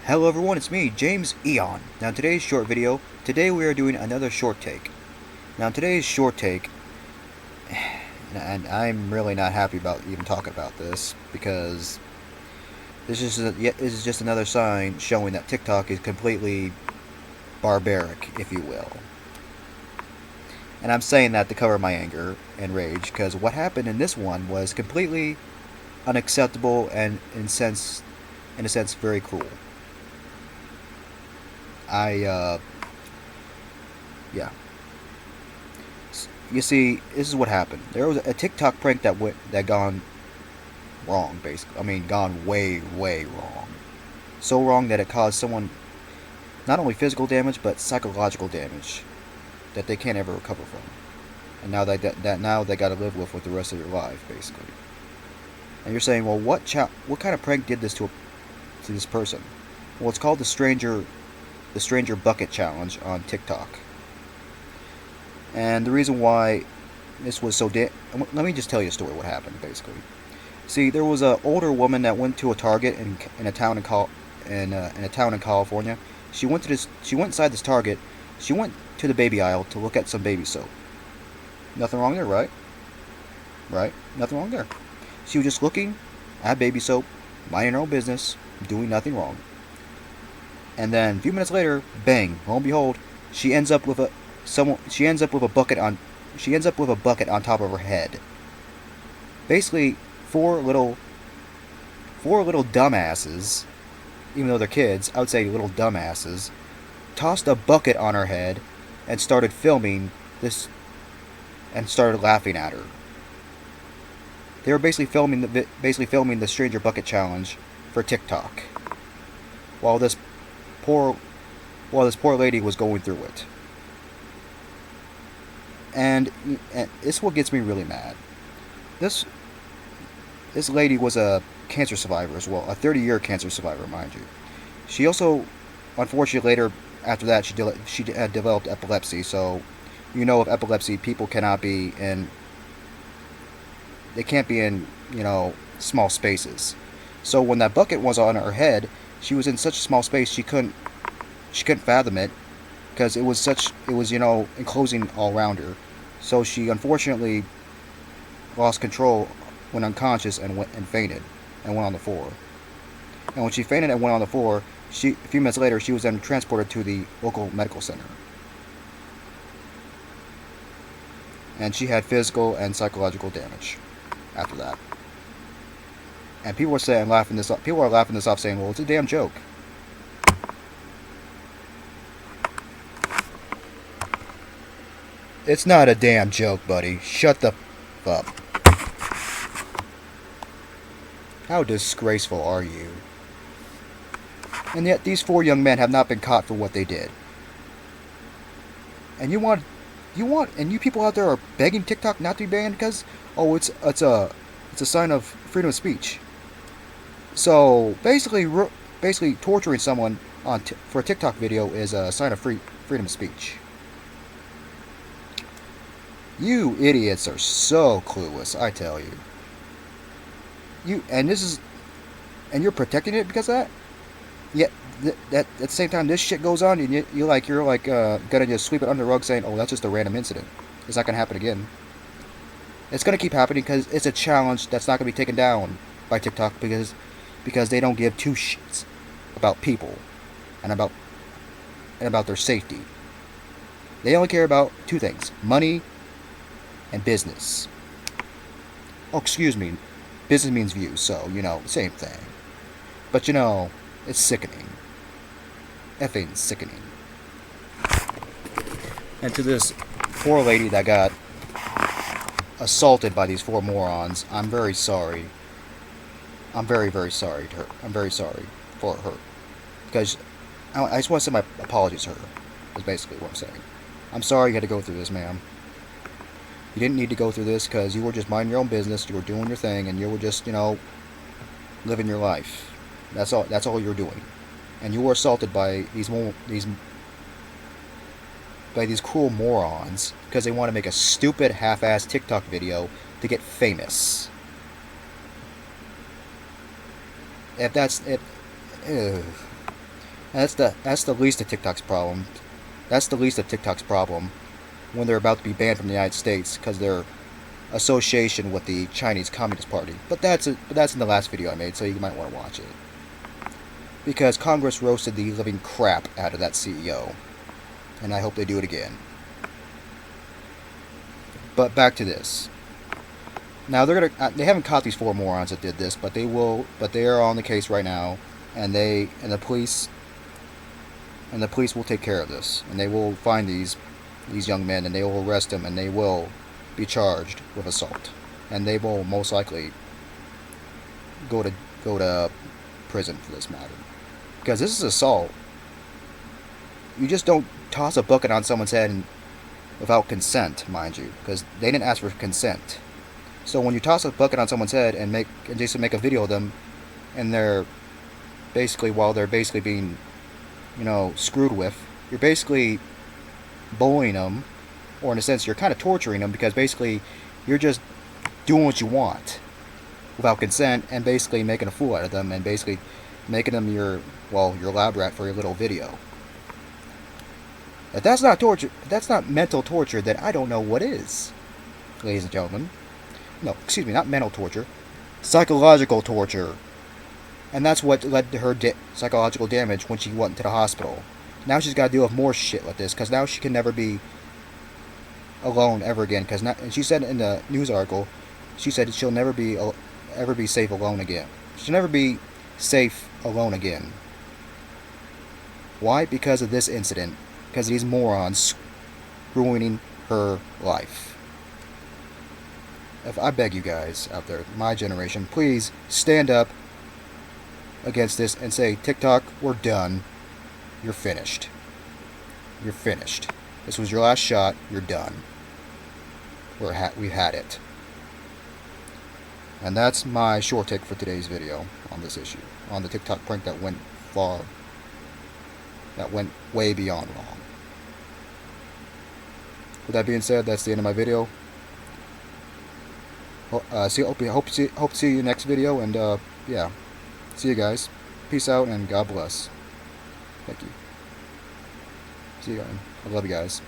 Hello everyone, it's me, James Eon. Now today's short video, today we are doing another short take. Now today's short take, and I'm really not happy about even talking about this, because this is just another sign showing that TikTok is completely barbaric, if you will. And I'm saying that to cover my anger and rage, because what happened in this one was completely unacceptable and in a sense very cruel. Yeah. You see, this is what happened. There was a TikTok prank that gone wrong, basically. I mean, gone way, way wrong. So wrong that it caused someone not only physical damage, but psychological damage that they can't ever recover from. And now now they got to live with the rest of their life, basically. And you're saying, well, what kind of prank did this to this person? Well, it's called the Stranger Bucket Challenge on TikTok. And the reason why this was so let me just tell you a story what happened, basically. See, there was an older woman that went to a Target in a town in California. She went inside this Target. She went to the baby aisle to look at some baby soap. Nothing wrong there, right? Right? Nothing wrong there. She was just looking at baby soap, minding her own business, doing nothing wrong. And then a few minutes later, bang! Lo and behold, she ends up with a bucket on top of her head. Basically, four little dumbasses, even though they're kids, I would say little dumbasses, tossed a bucket on her head and started filming this and started laughing at her. They were basically filming the Stranger Bucket Challenge for TikTok, while this poor lady was going through it. And this is what gets me really mad. This lady was a cancer survivor as well, a 30-year cancer survivor, mind you. She also, unfortunately, later after that, she had developed epilepsy. So, with epilepsy, people cannot be in. They can't be in, small spaces. So when that bucket was on her head, she was in such a small space she couldn't fathom it, because it was enclosing all around her. So she unfortunately lost control, went unconscious, and fainted and went on the floor. And when she fainted and went on the floor, a few minutes later she was then transported to the local medical center. And she had physical and psychological damage after that. And people are laughing this off, saying, "Well, it's a damn joke." It's not a damn joke, buddy. Shut the f up. How disgraceful are you? And yet these four young men have not been caught for what they did. And you people out there are begging TikTok not to be banned because, it's a sign of freedom of speech. So basically torturing someone for a TikTok video is a sign of freedom of speech. You idiots are so clueless, I tell you. And you're protecting it because of that? Yet at the same time this shit goes on, and you're gonna just sweep it under the rug, saying, "Oh, that's just a random incident. It's not gonna happen again." It's gonna keep happening because it's a challenge that's not gonna be taken down by TikTok because they don't give two shits about people and about their safety. They only care about two things: money and business. Oh, excuse me. Business means views, so, same thing. But, it's sickening. Effing sickening. And to this poor lady that got assaulted by these four morons, I'm very sorry. I'm very, very sorry to her. I'm very sorry for her. Because I just want to send my apologies to her, is basically what I'm saying. I'm sorry you had to go through this, ma'am. You didn't need to go through this because you were just minding your own business, you were doing your thing, and you were just, living your life. That's all you were doing. And you were assaulted by these cruel morons because they want to make a stupid half-assed TikTok video to get famous. If That's the least of TikTok's problem. That's the least of TikTok's problem when they're about to be banned from the United States because their association with the Chinese Communist Party. But that's in the last video I made, so you might want to watch it. Because Congress roasted the living crap out of that CEO, and I hope they do it again. But back to this. Now they haven't caught these 4 morons that did this, but they will. But they are on the case right now, and the police will take care of this, and they will find these young men, and they will arrest them, and they will be charged with assault, and they will most likely go to prison for this matter, because this is assault. You just don't toss a bucket on someone's head without consent, mind you, because they didn't ask for consent. So when you toss a bucket on someone's head and just make a video of them, and while they're basically being, screwed with, you're basically bullying them, or in a sense, you're kind of torturing them, because basically you're just doing what you want without consent, and basically making a fool out of them, and basically making them your lab rat for your little video. If that's not torture, if that's not mental torture, then I don't know what is, ladies and gentlemen. No, excuse me, not mental torture. Psychological torture. And that's what led to her psychological damage when she went into the hospital. Now she's got to deal with more shit like this, because now she can never be alone ever again. And she said in the news article, she said she'll never be safe alone again. She'll never be safe alone again. Why? Because of this incident. Because of these morons ruining her life. I beg you guys out there, my generation, please stand up against this and say, TikTok, we're done. You're finished. You're finished. This was your last shot. You're done. We've had it. And that's my short take for today's video on this issue, on the TikTok prank that went way beyond wrong. With that being said, that's the end of my video. Hope to see you next video, and yeah, see you guys. Peace out, and God bless. Thank you. See you guys. I love you guys.